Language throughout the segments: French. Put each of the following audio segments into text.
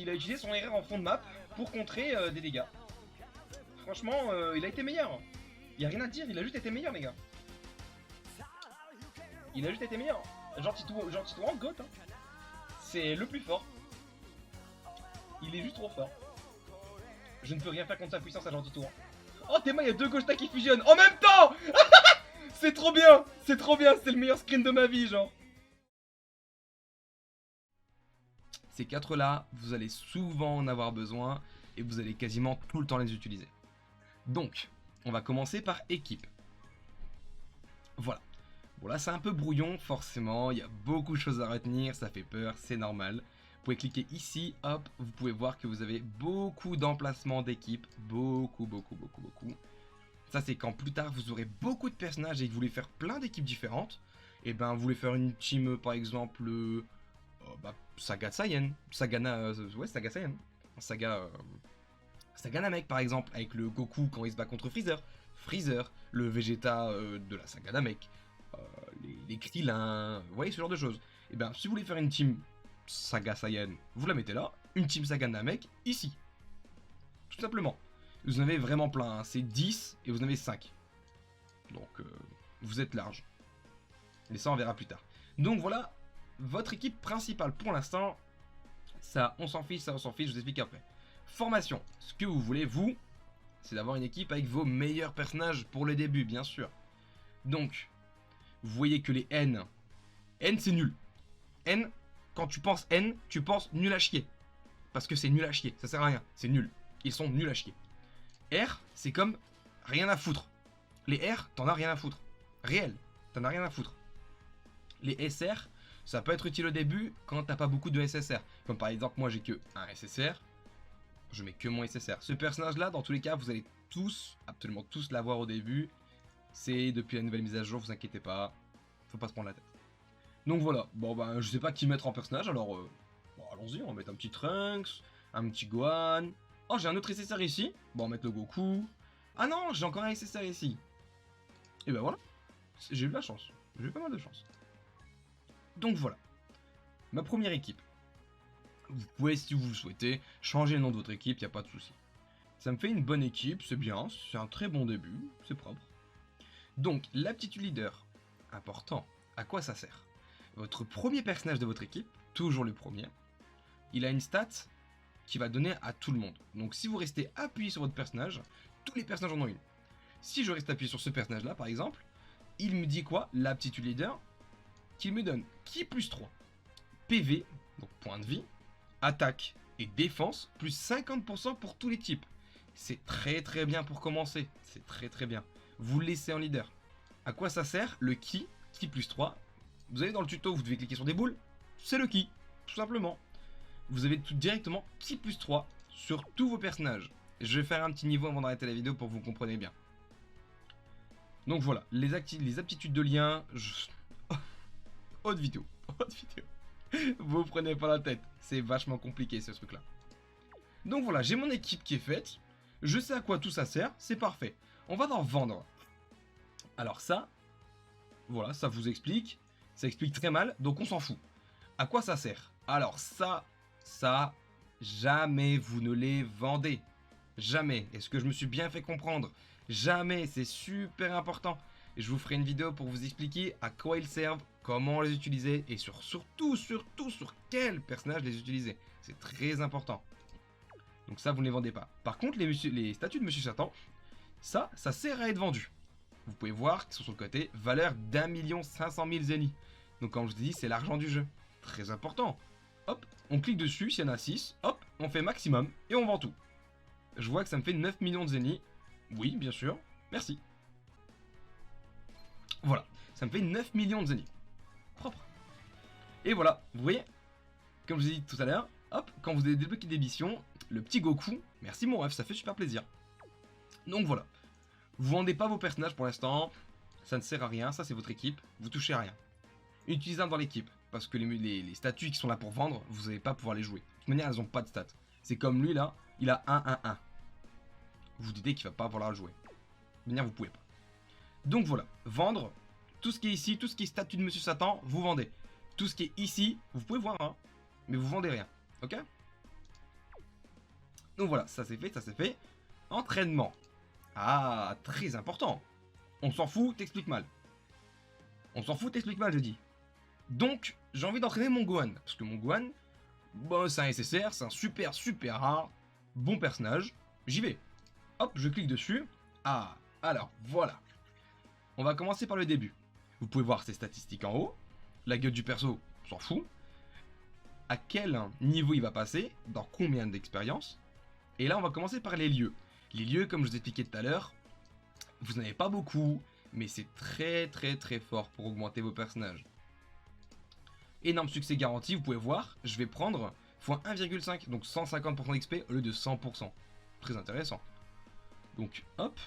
il a utilisé son RR en fond de map pour contrer des dégâts. Franchement, il a été meilleur. Il y a rien à dire, il a juste été meilleur, les gars. Il a juste été meilleur. Genre Titouan en GOAT, hein. C'est le plus fort. Il est juste trop fort. Je ne peux rien faire contre sa puissance à Jean Titouan. Oh Théma, il y a deux Gogeta qui fusionnent en même temps. C'est trop bien. C'est trop bien, c'est le meilleur screen de ma vie, genre. Ces quatre là, vous allez souvent en avoir besoin et vous allez quasiment tout le temps les utiliser. Donc, on va commencer par équipe. Voilà. Bon là c'est un peu brouillon forcément, il y a beaucoup de choses à retenir, ça fait peur, c'est normal. Vous pouvez cliquer ici, hop, vous pouvez voir que vous avez beaucoup d'emplacements d'équipe, beaucoup. Ça c'est quand plus tard vous aurez beaucoup de personnages et que vous voulez faire plein d'équipes différentes. Et ben vous voulez faire une team par exemple, Saga Saiyan, Saga Saiyan, Saga Namek par exemple, avec le Goku quand il se bat contre Freezer, le Vegeta de la Saga Namek. Les Krillin, vous voyez ce genre de choses. Et bien si vous voulez faire une team Saga Saiyan, vous la mettez là, une team Saga Namek ici. Tout simplement. Vous en avez vraiment plein, hein. C'est 10 et vous en avez 5. Donc vous êtes large. Mais ça on verra plus tard. Donc voilà votre équipe principale pour l'instant. Ça on s'en fiche, je vous explique après. Formation, ce que vous voulez vous, c'est d'avoir une équipe avec vos meilleurs personnages pour le début bien sûr. Donc vous voyez que les N c'est nul. N, quand tu penses N, tu penses nul à chier. Parce que c'est nul à chier, ça sert à rien, c'est nul. Ils sont nuls à chier. R, c'est comme rien à foutre. Les R, t'en as rien à foutre. Réel, t'en as rien à foutre. Les SR, ça peut être utile au début quand t'as pas beaucoup de SSR. Comme par exemple, moi j'ai que un SSR. Je mets que mon SSR. Ce personnage là, dans tous les cas, vous allez tous, absolument tous l'avoir au début. C'est depuis la nouvelle mise à jour, vous inquiétez pas. Faut pas se prendre la tête. Donc voilà, bon ben je sais pas qui mettre en personnage, alors bon, allons-y, on va mettre un petit Trunks, un petit Gohan. Oh j'ai un autre SSR ici, bon on va mettre le Goku. Ah non, j'ai encore un SSR ici. Et ben voilà, j'ai eu de la chance, j'ai eu pas mal de chance. Donc voilà, ma première équipe. Vous pouvez si vous le souhaitez changer le nom de votre équipe, y a pas de souci. Ça me fait une bonne équipe, c'est bien, c'est un très bon début, c'est propre. Donc l'aptitude leader, important, à quoi ça sert? Votre premier personnage de votre équipe, toujours le premier, il a une stat qui va donner à tout le monde. Donc si vous restez appuyé sur votre personnage, tous les personnages en ont une. Si je reste appuyé sur ce personnage là par exemple, il me dit quoi? L'aptitude leader, qu'il me donne Ki plus 3, PV, donc point de vie, attaque et défense, plus 50% pour tous les types. C'est très bien pour commencer, c'est très bien. Vous le laissez en leader. À quoi ça sert le Ki plus 3? Vous allez dans le tuto, vous devez cliquer sur des boules, c'est le Ki, tout simplement. Vous avez tout directement Ki plus 3 sur tous vos personnages. Je vais faire un petit niveau avant d'arrêter la vidéo pour que vous compreniez bien. Donc voilà, les aptitudes de lien, Haute vidéo. Vous prenez pas la tête, c'est vachement compliqué ce truc là. Donc voilà, j'ai mon équipe qui est faite, je sais à quoi tout ça sert, c'est parfait. On va dans vendre. Alors ça, voilà, ça vous explique. Ça explique très mal, donc on s'en fout. À quoi ça sert? Alors ça, jamais vous ne les vendez. Jamais. Est-ce que je me suis bien fait comprendre? Jamais, c'est super important. Et je vous ferai une vidéo pour vous expliquer à quoi ils servent, comment les utiliser et surtout sur quel personnage les utiliser. C'est très important. Donc ça, vous ne les vendez pas. Par contre, les statues de Monsieur Satan, ça sert à être vendu. Vous pouvez voir qu'ils sont sur le côté, valeur d'1 500 000 zéniths. Donc comme je vous ai dit, c'est l'argent du jeu. Très important. Hop, on clique dessus, s'il y en a 6, hop, on fait maximum et on vend tout. Je vois que ça me fait 9 millions de zéniths. Oui, bien sûr, merci. Voilà, ça me fait 9 millions de zéniths. Propre. Et voilà, vous voyez, comme je vous ai dit tout à l'heure, hop, quand vous avez débloqué des missions, le petit Goku, merci mon ref, ça fait super plaisir. Donc voilà. Vous vendez pas vos personnages pour l'instant, ça ne sert à rien, ça c'est votre équipe, vous touchez à rien. Utilisez-un dans l'équipe, parce que les statues qui sont là pour vendre, vous n'allez pas pouvoir les jouer. De toute manière, elles n'ont pas de stats. C'est comme lui là, il a 1-1-1. Vous vous dites qu'il va pas pouvoir le jouer. De toute manière, vous pouvez pas. Donc voilà, vendre, tout ce qui est ici, tout ce qui est statue de Monsieur Satan, vous vendez. Tout ce qui est ici, vous pouvez voir, hein, mais vous vendez rien, ok? Donc voilà, ça c'est fait, ça c'est fait. Entraînement. Ah, très important. On s'en fout, t'expliques mal. On s'en fout, t'expliques mal, je dis. Donc, j'ai envie d'entraîner mon Gohan. Parce que mon Gohan, bon, c'est un SSR, c'est un super, super rare, bon personnage. J'y vais. Hop, je clique dessus. Ah, alors, voilà. On va commencer par le début. Vous pouvez voir ses statistiques en haut. La gueule du perso, on s'en fout. À quel niveau il va passer, dans combien d'expérience. Et là, on va commencer par les lieux. Les lieux, comme je vous expliquais tout à l'heure, vous n'en avez pas beaucoup, mais c'est très très très fort pour augmenter vos personnages. Énorme succès garanti, vous pouvez voir, je vais prendre x1,5, donc 150% d'XP au lieu de 100%. Très intéressant. Donc hop,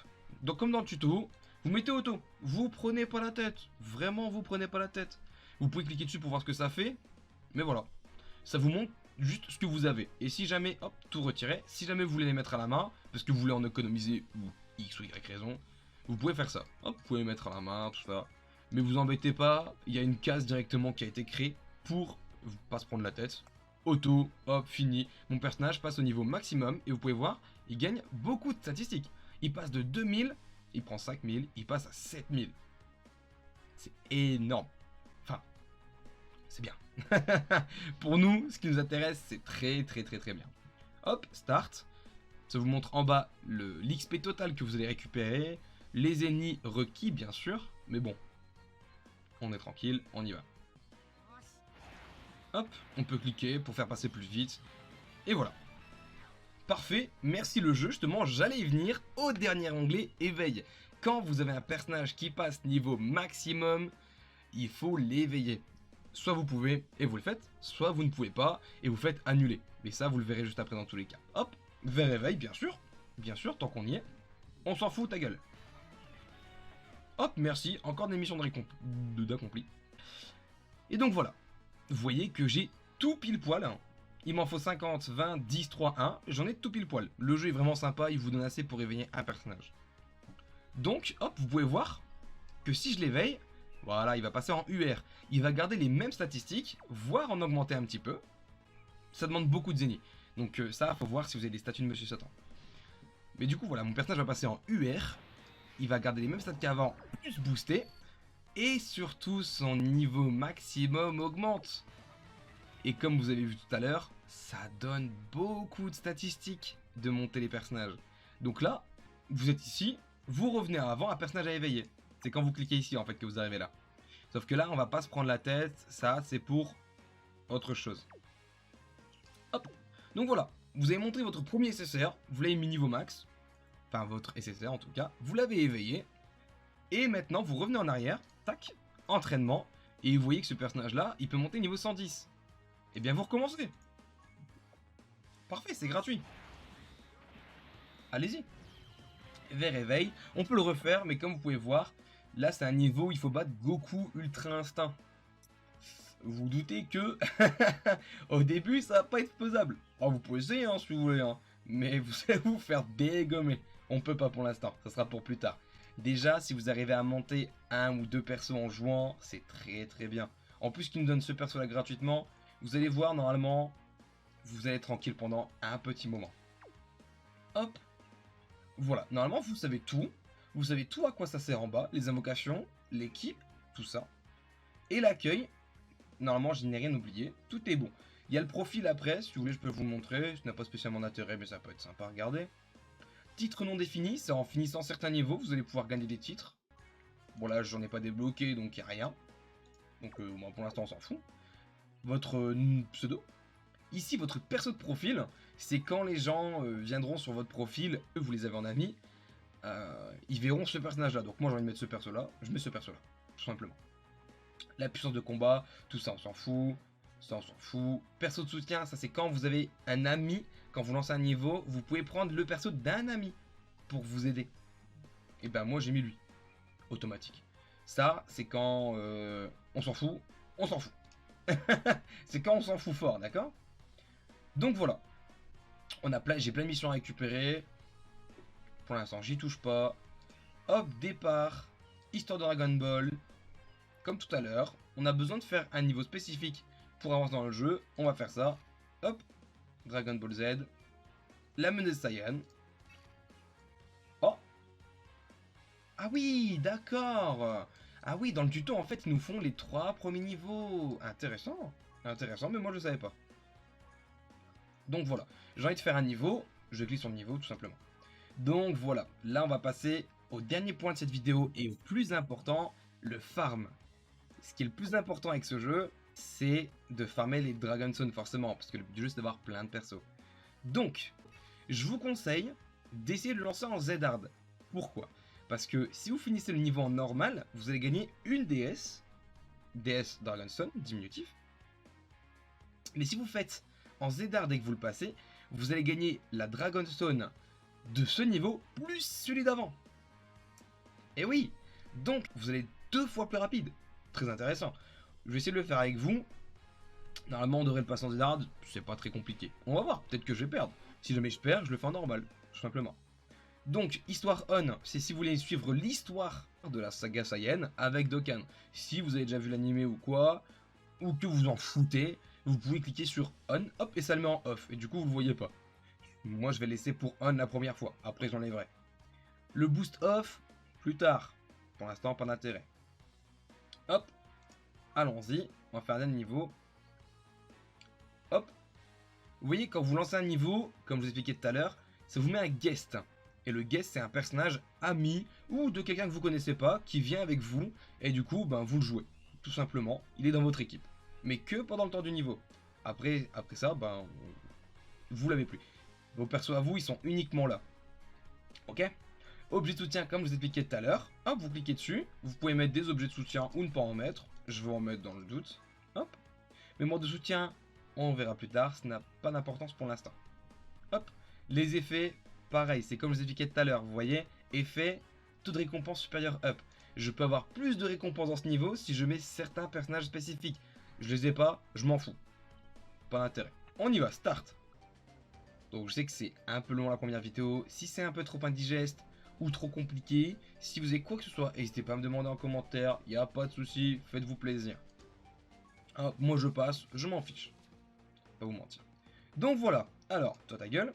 donc comme dans le tuto, vous mettez auto, vous prenez pas la tête, vraiment vous prenez pas la tête. Vous pouvez cliquer dessus pour voir ce que ça fait, mais voilà. Ça vous montre juste ce que vous avez. Et si jamais, hop, tout retirer, si jamais vous voulez les mettre à la main, parce que vous voulez en économiser, ou X ou Y raison, vous pouvez faire ça. Hop, vous pouvez les mettre à la main, tout ça. Mais vous embêtez pas, il y a une case directement qui a été créée pour pas se prendre la tête. Auto, hop, fini. Mon personnage passe au niveau maximum et vous pouvez voir, il gagne beaucoup de statistiques. Il passe de 2000, il prend 5000, il passe à 7000. C'est énorme. Enfin, c'est bien. Pour nous, ce qui nous intéresse, c'est très très très très bien. Hop, start. Ça vous montre en bas l'XP total que vous allez récupérer. Les ennemis requis, bien sûr. Mais bon, on est tranquille, on y va. Hop, on peut cliquer pour faire passer plus vite. Et voilà. Parfait, merci le jeu. Justement, j'allais y venir au dernier onglet, éveil. Quand vous avez un personnage qui passe niveau maximum, il faut l'éveiller. Soit vous pouvez et vous le faites, soit vous ne pouvez pas et vous faites annuler. Mais ça, vous le verrez juste après dans tous les cas. Hop, vers éveil, bien sûr, tant qu'on y est. On s'en fout, ta gueule. Hop, merci, encore des missions d'accompli. Et donc voilà, vous voyez que j'ai tout pile poil. Il m'en faut 50, 20, 10, 3, 1. J'en ai tout pile poil. Le jeu est vraiment sympa, il vous donne assez pour éveiller un personnage. Donc, hop, vous pouvez voir que si je l'éveille, voilà, il va passer en UR. Il va garder les mêmes statistiques, voire en augmenter un petit peu. Ça demande beaucoup de zénith. Donc ça, faut voir si vous avez des statuts de Monsieur Satan. Mais du coup, voilà, mon personnage va passer en UR. Il va garder les mêmes stats qu'avant, plus boosté. Et surtout, son niveau maximum augmente. Et comme vous avez vu tout à l'heure, ça donne beaucoup de statistiques de monter les personnages. Donc là, vous êtes ici, vous revenez à avant, un personnage à éveiller. C'est quand vous cliquez ici en fait que vous arrivez là. Sauf que là, on va pas se prendre la tête, ça c'est pour autre chose. Hop. Donc voilà, vous avez montré votre premier SSR, vous l'avez mis niveau max. Enfin votre SSR en tout cas, vous l'avez éveillé. Et maintenant vous revenez en arrière, tac, entraînement. Et vous voyez que ce personnage là, il peut monter niveau 110. Et bien vous recommencez. Parfait, c'est gratuit. Allez-y. Vers éveil, on peut le refaire, mais comme vous pouvez voir, là c'est un niveau où il faut battre Goku Ultra Instinct. Vous vous doutez que au début ça va pas être faisable. Alors vous pouvez essayer hein, si vous voulez, hein, mais vous allez vous faire dégommer. On peut pas pour l'instant, ça sera pour plus tard. Déjà, si vous arrivez à monter un ou deux persos en jouant, c'est très très bien. En plus qu'il nous donne ce perso là gratuitement, vous allez voir normalement, vous allez être tranquille pendant un petit moment. Hop. Voilà, normalement vous savez tout. Vous savez tout à quoi ça sert en bas, les invocations, l'équipe, tout ça. Et l'accueil, normalement je n'ai rien oublié, tout est bon. Il y a le profil après, si vous voulez je peux vous le montrer, ce n'a pas spécialement d'intérêt mais ça peut être sympa à regarder. Titre non défini, c'est en finissant certains niveaux, vous allez pouvoir gagner des titres. Bon là j'en ai pas débloqué donc il n'y a rien. Donc bon, pour l'instant on s'en fout. Votre pseudo. Ici votre perso de profil, c'est quand les gens viendront sur votre profil, eux vous les avez en ami, ils verront ce personnage là. Donc moi j'ai envie de mettre ce perso là, je mets ce perso là, tout simplement. La puissance de combat, tout ça on s'en fout. Ça on s'en fout. Perso de soutien, ça c'est quand vous avez un ami, quand vous lancez un niveau, vous pouvez prendre le perso d'un ami pour vous aider. Et ben moi j'ai mis lui, automatique. Ça c'est quand on s'en fout, on s'en fout. C'est quand on s'en fout fort, d'accord? Donc voilà. J'ai plein de missions à récupérer. Pour l'instant j'y touche pas. Hop, départ. Histoire de Dragon Ball. Comme tout à l'heure, on a besoin de faire un niveau spécifique pour avancer dans le jeu. On va faire ça. Hop, Dragon Ball Z. la menace Saiyan. Oh. Ah oui, d'accord. Ah oui, dans le tuto, en fait, ils nous font les 3 premiers niveaux. Intéressant. Intéressant, mais moi, je savais pas. Donc voilà, j'ai envie de faire un niveau, je clique sur le niveau, tout simplement. Donc voilà, là, on va passer au dernier point de cette vidéo et au plus important, le farm. Ce qui est le plus important avec ce jeu, c'est de farmer les Dragonstone, forcément, parce que le but du jeu, c'est d'avoir plein de persos. Donc, je vous conseille d'essayer de le lancer en Z-Hard. Pourquoi? Parce que si vous finissez le niveau en normal, vous allez gagner une DS, DS Dragonstone, diminutif. Mais si vous faites en Z-Hard et que vous le passez, vous allez gagner la Dragonstone de ce niveau, plus celui d'avant. Et oui, donc vous allez 2 fois plus rapide. Très intéressant. Je vais essayer de le faire avec vous. Normalement, on devrait le passer en Z-Hard, c'est pas très compliqué. On va voir, peut-être que je vais perdre. Si jamais je perds, je le fais en normal, tout simplement. Donc, histoire on, c'est si vous voulez suivre l'histoire de la saga Saiyan avec Dokkan. Si vous avez déjà vu l'animé ou quoi, ou que vous en foutez, vous pouvez cliquer sur on, hop, et ça le met en off. Et du coup, vous le voyez pas. Moi, je vais laisser pour on la première fois. Après, j'enlèverai. Le boost off, plus tard. Pour l'instant, pas d'intérêt. Hop, allons-y. On va faire un dernier niveau. Hop. Vous voyez, quand vous lancez un niveau, comme je vous expliquais tout à l'heure, ça vous met un guest. Et le guest, c'est un personnage ami ou de quelqu'un que vous connaissez pas qui vient avec vous. Et du coup, ben, vous le jouez. Tout simplement, il est dans votre équipe. Mais que pendant le temps du niveau. Après ça, ben, vous l'avez plus. Vos persos à vous, ils sont uniquement là. Ok? Objet de soutien, comme je vous expliquais tout à l'heure. Hop, vous cliquez dessus. Vous pouvez mettre des objets de soutien ou ne pas en mettre. Je vais en mettre dans le doute. Hop. Mémoire de soutien, on verra plus tard. Ça n'a pas d'importance pour l'instant. Hop. Les effets, pareil. C'est comme je vous expliquais tout à l'heure. Vous voyez? Effet, taux de récompense supérieur up. Je peux avoir plus de récompenses dans ce niveau si je mets certains personnages spécifiques. Je les ai pas, je m'en fous. Pas d'intérêt. On y va, start. Donc je sais que c'est un peu long la première vidéo. Si c'est un peu trop indigeste ou trop compliqué, si vous avez quoi que ce soit, n'hésitez pas à me demander en commentaire. Il n'y a pas de souci, faites-vous plaisir. Ah, moi je passe, je m'en fiche. Pas vous mentir. Donc voilà. Alors, toi ta gueule.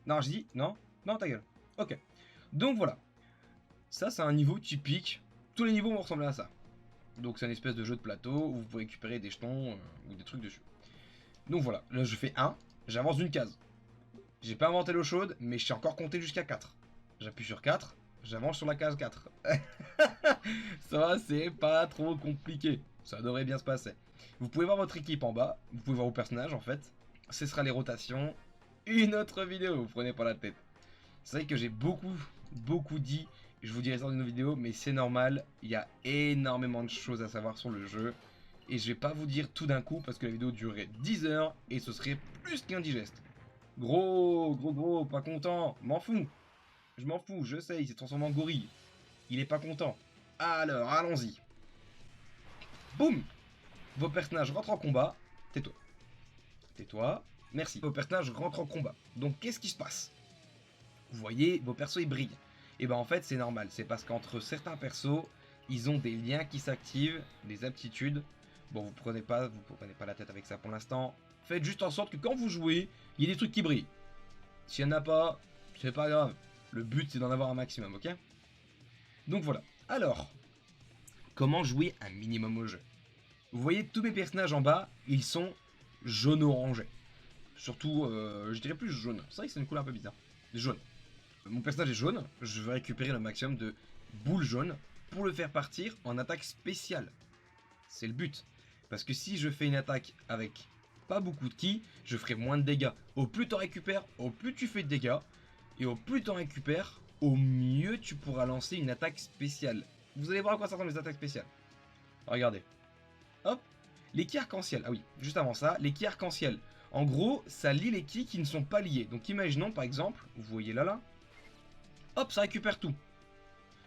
Non, je dis non. Non, ta gueule. Ok. Donc voilà. Ça, c'est un niveau typique. Tous les niveaux vont ressembler à ça. Donc c'est une espèce de jeu de plateau où vous pouvez récupérer des jetons ou des trucs dessus. Donc voilà, là je fais 1, j'avance d'une case. J'ai pas inventé l'eau chaude, mais je sais encore compter jusqu'à 4. J'appuie sur 4, j'avance sur la case 4. Ça va, c'est pas trop compliqué. Ça devrait bien se passer. Vous pouvez voir votre équipe en bas, vous pouvez voir vos personnages en fait. Ce sera les rotations. Une autre vidéo, vous prenez pas la tête. C'est vrai que j'ai beaucoup dit. Je vous dirai ça dans une vidéo, mais c'est normal. Il y a énormément de choses à savoir sur le jeu. Et je vais pas vous dire tout d'un coup parce que la vidéo durerait 10 heures et ce serait plus qu'indigeste. Gros, pas content. M'en fous. Je m'en fous, je sais, il s'est transformé en gorille. Il est pas content. Alors, allons-y. Boum. Vos personnages rentrent en combat. Tais-toi. Tais-toi. Merci. Vos personnages rentrent en combat. Donc, qu'est-ce qui se passe? Vous voyez, vos persos, ils brillent. Et ben en fait, c'est normal. C'est parce qu'entre certains persos, ils ont des liens qui s'activent, des aptitudes. Bon, vous prenez pas la tête avec ça pour l'instant. Faites juste en sorte que quand vous jouez, il y ait des trucs qui brillent. S'il n'y en a pas, c'est pas grave. Le but, c'est d'en avoir un maximum, ok? Donc voilà. Alors, comment jouer un minimum au jeu? Vous voyez, tous mes personnages en bas, ils sont jaune-orangé. Surtout, je dirais plus jaune. C'est vrai que c'est une couleur un peu bizarre. Jaune. Mon personnage est jaune, je veux récupérer le maximum de boules jaunes pour le faire partir en attaque spéciale. C'est le but. Parce que si je fais une attaque avec pas beaucoup de ki, je ferai moins de dégâts. Au plus t'en récupères, au plus tu fais de dégâts. Et au plus t'en récupères, au mieux tu pourras lancer une attaque spéciale. Vous allez voir à quoi ça ressemble les attaques spéciales. Regardez. Hop. Les ki arc-en-ciel. Ah oui, juste avant ça, les ki arc-en-ciel. En gros, ça lie les ki qui ne sont pas liés. Donc imaginons par exemple, vous voyez là. Hop, ça récupère tout.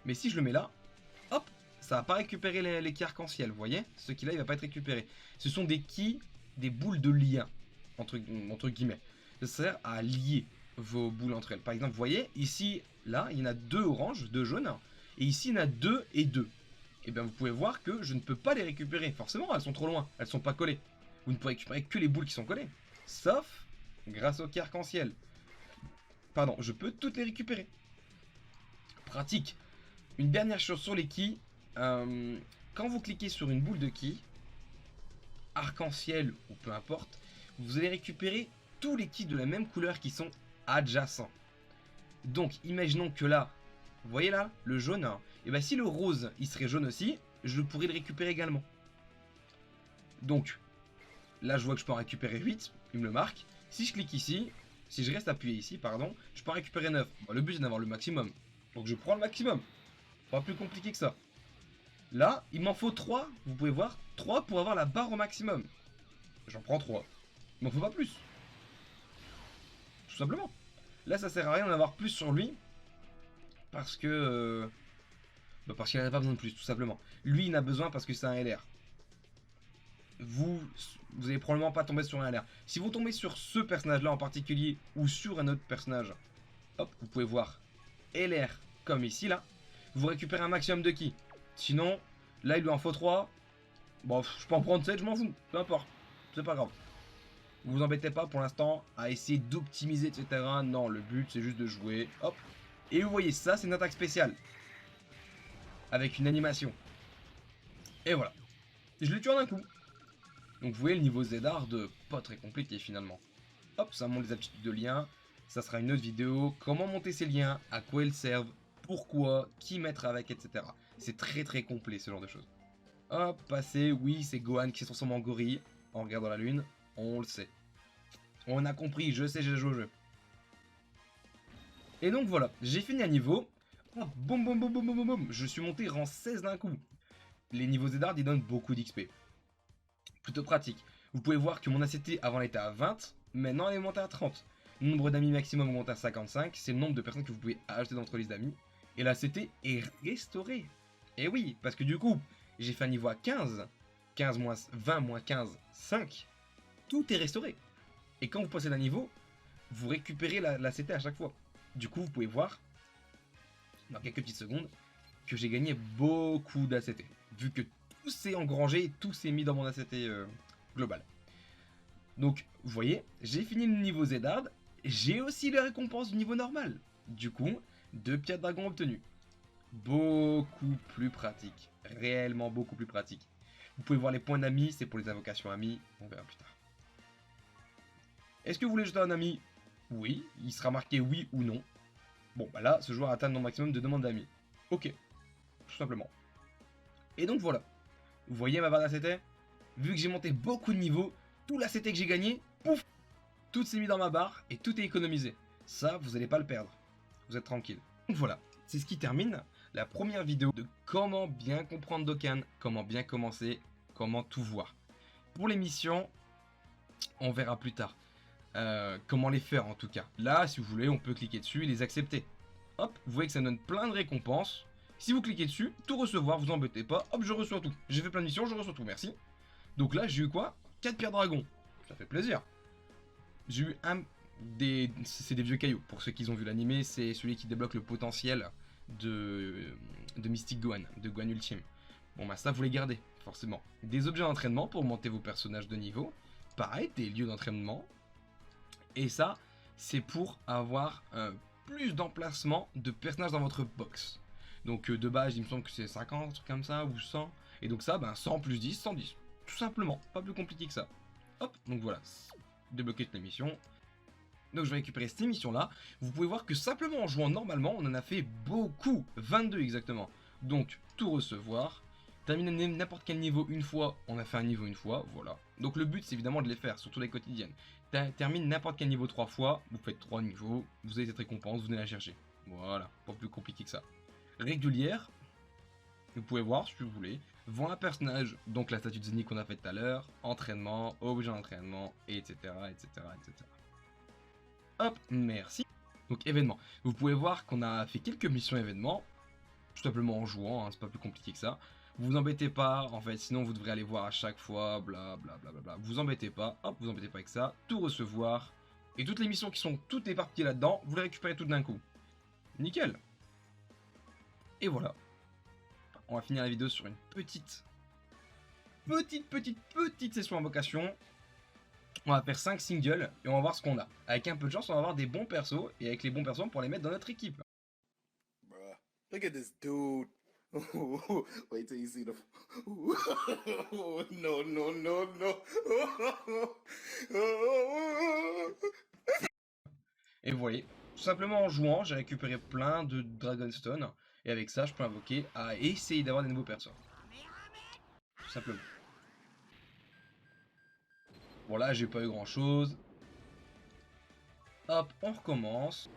Mais si je le mets là, hop, ça va pas récupérer les ki arc-en-ciel, vous voyez? Ce qui là, il va pas être récupéré. Ce sont des ki, des boules de lien, entre guillemets. Ça sert à lier vos boules entre elles. Par exemple, vous voyez, ici, là, il y en a 2 oranges, 2 jaunes, et ici, il y en a 2 et 2. Et bien, vous pouvez voir que je ne peux pas les récupérer. Forcément, elles sont trop loin, elles sont pas collées. Vous ne pourrez récupérer que les boules qui sont collées. Sauf grâce au ki arc-en-ciel. Pardon, je peux toutes les récupérer. Pratique. Une dernière chose sur les ki. Quand vous cliquez sur une boule de ki, arc-en-ciel ou peu importe, vous allez récupérer tous les ki de la même couleur qui sont adjacents. Donc, imaginons que là, vous voyez là, le jaune, hein, et bien si le rose, il serait jaune aussi, je pourrais le récupérer également. Donc, là, je vois que je peux en récupérer 8, il me le marque. Si je clique ici, si je reste appuyé ici, pardon, je peux en récupérer 9. Bon, le but, c'est d'avoir le maximum. Donc, je prends le maximum. Pas plus compliqué que ça. Là, il m'en faut 3, vous pouvez voir, 3 pour avoir la barre au maximum. J'en prends 3. Il m'en faut pas plus. Tout simplement. Là, ça sert à rien d'en avoir plus sur lui. Parce que... parce qu'il n'en a pas besoin de plus, tout simplement. Lui, il en a besoin parce que c'est un LR. Vous allez probablement pas tomber sur un LR. Si vous tombez sur ce personnage-là en particulier, ou sur un autre personnage, hop, vous pouvez voir LR comme ici, là. Vous récupérez un maximum de ki. Sinon, là, il lui en faut 3. Bon, je peux en prendre 7, je m'en fous. Peu importe. C'est pas grave. Vous vous embêtez pas pour l'instant à essayer d'optimiser, etc. Non, le but, c'est juste de jouer. Hop. Et vous voyez, ça, c'est une attaque spéciale. Avec une animation. Et voilà. Je l'ai tué en un coup. Donc vous voyez, le niveau Zedard, pas très compliqué finalement. Hop, ça monte les aptitudes de liens. Ça sera une autre vidéo. Comment monter ces liens, à quoi ils servent, pourquoi, qui mettre avec, etc. C'est très très complet ce genre de choses. Hop, passer, oui, c'est Gohan qui se transforme en gorille en regardant la lune. On le sait. On a compris, je sais, j'ai joué au jeu. Et donc voilà, j'ai fini un niveau. Hop, boum boum boum boum boum boum. Je suis monté rang 16 d'un coup. Les niveaux Zedard, ils donnent beaucoup d'XP. Plutôt pratique. Vous pouvez voir que mon ACT avant elle était à 20, maintenant elle est montée à 30. Le nombre d'amis maximum augmente à 55, c'est le nombre de personnes que vous pouvez ajouter dans votre liste d'amis. Et l'ACT est restauré. Et oui, parce que du coup, j'ai fait un niveau à 15. 15 moins 20 moins 15, 5. Tout est restauré. Et quand vous passez d'un niveau, vous récupérez l'ACT à chaque fois. Du coup, vous pouvez voir, dans quelques petites secondes, que j'ai gagné beaucoup d'ACT. Vu que tout s'est engrangé, tout s'est mis dans mon ACT global. Donc, vous voyez, j'ai fini le niveau Zedard, j'ai aussi les récompenses du niveau normal. Du coup, 2 pierres de dragon obtenues. Beaucoup plus pratique. Réellement beaucoup plus pratique. Vous pouvez voir les points d'amis, c'est pour les invocations amis, on verra plus tard. Est-ce que vous voulez jeter un ami? Oui, il sera marqué oui ou non. Bon, bah là, ce joueur atteint le nombre maximum de demandes d'amis. Ok, tout simplement. Et donc voilà. Vous voyez ma barre d'ACT? Vu que j'ai monté beaucoup de niveaux, tout l'ACT que j'ai gagné, pouf, tout s'est mis dans ma barre et tout est économisé. Ça, vous n'allez pas le perdre. Vous êtes tranquille. Donc voilà, c'est ce qui termine la première vidéo de comment bien comprendre Dokkan, comment bien commencer, comment tout voir. Pour les missions, on verra plus tard. Comment les faire en tout cas. Là, si vous voulez, on peut cliquer dessus et les accepter. Hop, vous voyez que ça donne plein de récompenses. Si vous cliquez dessus, tout recevoir, vous embêtez pas. Hop, je reçois tout. J'ai fait plein de missions, je reçois tout, merci. Donc là, j'ai eu quoi? 4 pierres dragon. Ça fait plaisir. J'ai eu c'est des vieux cailloux. Pour ceux qui ont vu l'animé, c'est celui qui débloque le potentiel de Mystic Gohan, de Gohan Ultime. Bon bah ça, vous les gardez, forcément. Des objets d'entraînement pour monter vos personnages de niveau. Pareil, des lieux d'entraînement. Et ça, c'est pour avoir plus d'emplacement de personnages dans votre box. Donc de base, il me semble que c'est 50, trucs comme ça, ou 100. Et donc ça, ben 100 plus 10, 110. Tout simplement, pas plus compliqué que ça. Hop, donc voilà, débloquer toutes les missions. Donc je vais récupérer ces missions-là. Vous pouvez voir que simplement en jouant normalement, on en a fait beaucoup, 22 exactement. Donc tout recevoir. Terminer n'importe quel niveau une fois, on a fait un niveau une fois, voilà. Donc le but c'est évidemment de les faire, surtout les quotidiennes. Termine n'importe quel niveau 3 fois, vous faites 3 niveaux, vous avez cette récompense, vous venez la chercher. Voilà, pas plus compliqué que ça. Régulière, vous pouvez voir si vous voulez. Vend un personnage, donc la statue de Zenny qu'on a fait tout à l'heure, entraînement, objet d'entraînement, etc., etc., etc. Hop, merci. Donc événement, vous pouvez voir qu'on a fait quelques missions événements, tout simplement en jouant, hein, c'est pas plus compliqué que ça. Vous vous embêtez pas, en fait, sinon vous devrez aller voir à chaque fois, bla bla bla bla bla. Vous embêtez pas, hop, vous embêtez pas avec ça, tout recevoir. Et toutes les missions qui sont toutes éparpillées là-dedans, vous les récupérez toutes d'un coup. Nickel. Et voilà. On va finir la vidéo sur une petite session invocation. On va faire 5 singles et on va voir ce qu'on a. Avec un peu de chance, on va avoir des bons persos et avec les bons persos, on pourra les mettre dans notre équipe. Bruh, look at this dude. Wait till you see the. No, no, no, no. Et vous voyez, tout simplement en jouant, j'ai récupéré plein de Dragonstone. Et avec ça, je peux invoquer à essayer d'avoir des nouveaux persos. Tout simplement. Bon là, j'ai pas eu grand chose. Hop, on recommence.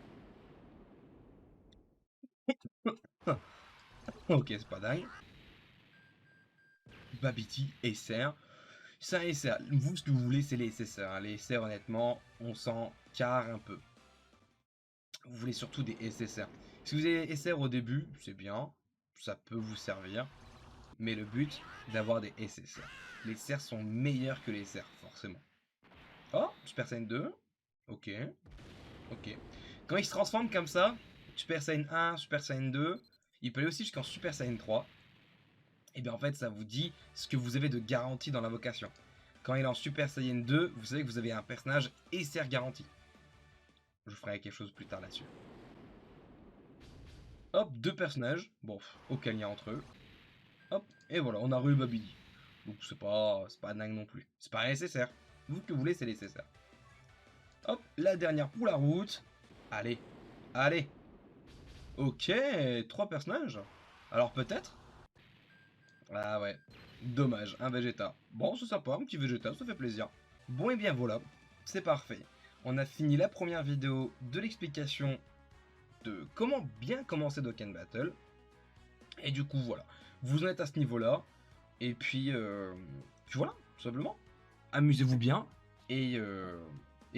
Ok, c'est pas dingue. Babiti, SR. C'est un SR. Vous, ce que vous voulez, c'est les SSR. Les SR, honnêtement, on s'en carre un peu. Vous voulez surtout des SSR. Si vous avez SR au début, c'est bien. Ça peut vous servir. Mais le but, d'avoir des SSR. Les SR sont meilleurs que les SR, forcément. Oh, Super Saiyan 2. Ok. Ok. Quand il se transforme comme ça, Super Saiyan 1, Super Saiyan 2, il peut aller aussi jusqu'en Super Saiyan 3. Et bien en fait, ça vous dit ce que vous avez de garantie dans l'invocation. Quand il est en Super Saiyan 2, vous savez que vous avez un personnage SR garanti. Je ferai quelque chose plus tard là-dessus. Hop, deux personnages. Bon, aucun lien entre eux. Hop, et voilà, on a eu Babidi. Donc c'est pas dingue non plus. C'est pas nécessaire. Vous que vous voulez, c'est nécessaire. Hop, la dernière pour la route. Allez, allez. Ok, trois personnages. Alors peut-être. Ah ouais, dommage, un Vegeta. Bon, c'est sympa, un petit Vegeta, ça fait plaisir. Bon et bien voilà, c'est parfait. On a fini la première vidéo de l'explication de comment bien commencer Dokkan Battle. Et du coup voilà, vous en êtes à ce niveau-là. Et puis voilà, tout simplement. Amusez-vous bien. Et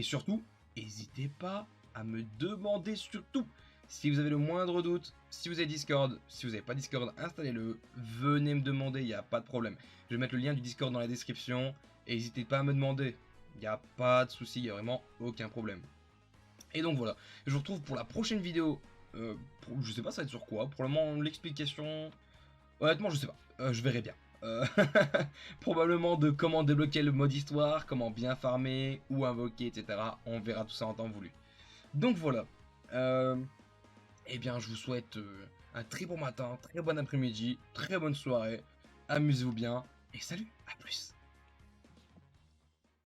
surtout, n'hésitez pas à me demander surtout si vous avez le moindre doute, si vous avez Discord, si vous n'avez pas Discord, installez-le, venez me demander, il n'y a pas de problème. Je vais mettre le lien du Discord dans la description, et n'hésitez pas à me demander, il n'y a pas de souci, il n'y a vraiment aucun problème. Et donc voilà, je vous retrouve pour la prochaine vidéo, je sais pas ça va être sur quoi, pour le moment l'explication, honnêtement je sais pas, je verrai bien. Euh, Probablement de comment débloquer le mode histoire, comment bien farmer, ou invoquer, etc. On verra tout ça en temps voulu. Donc voilà. Eh bien, je vous souhaite un très bon matin, très bon après-midi, très bonne soirée. Amusez-vous bien et salut, à plus.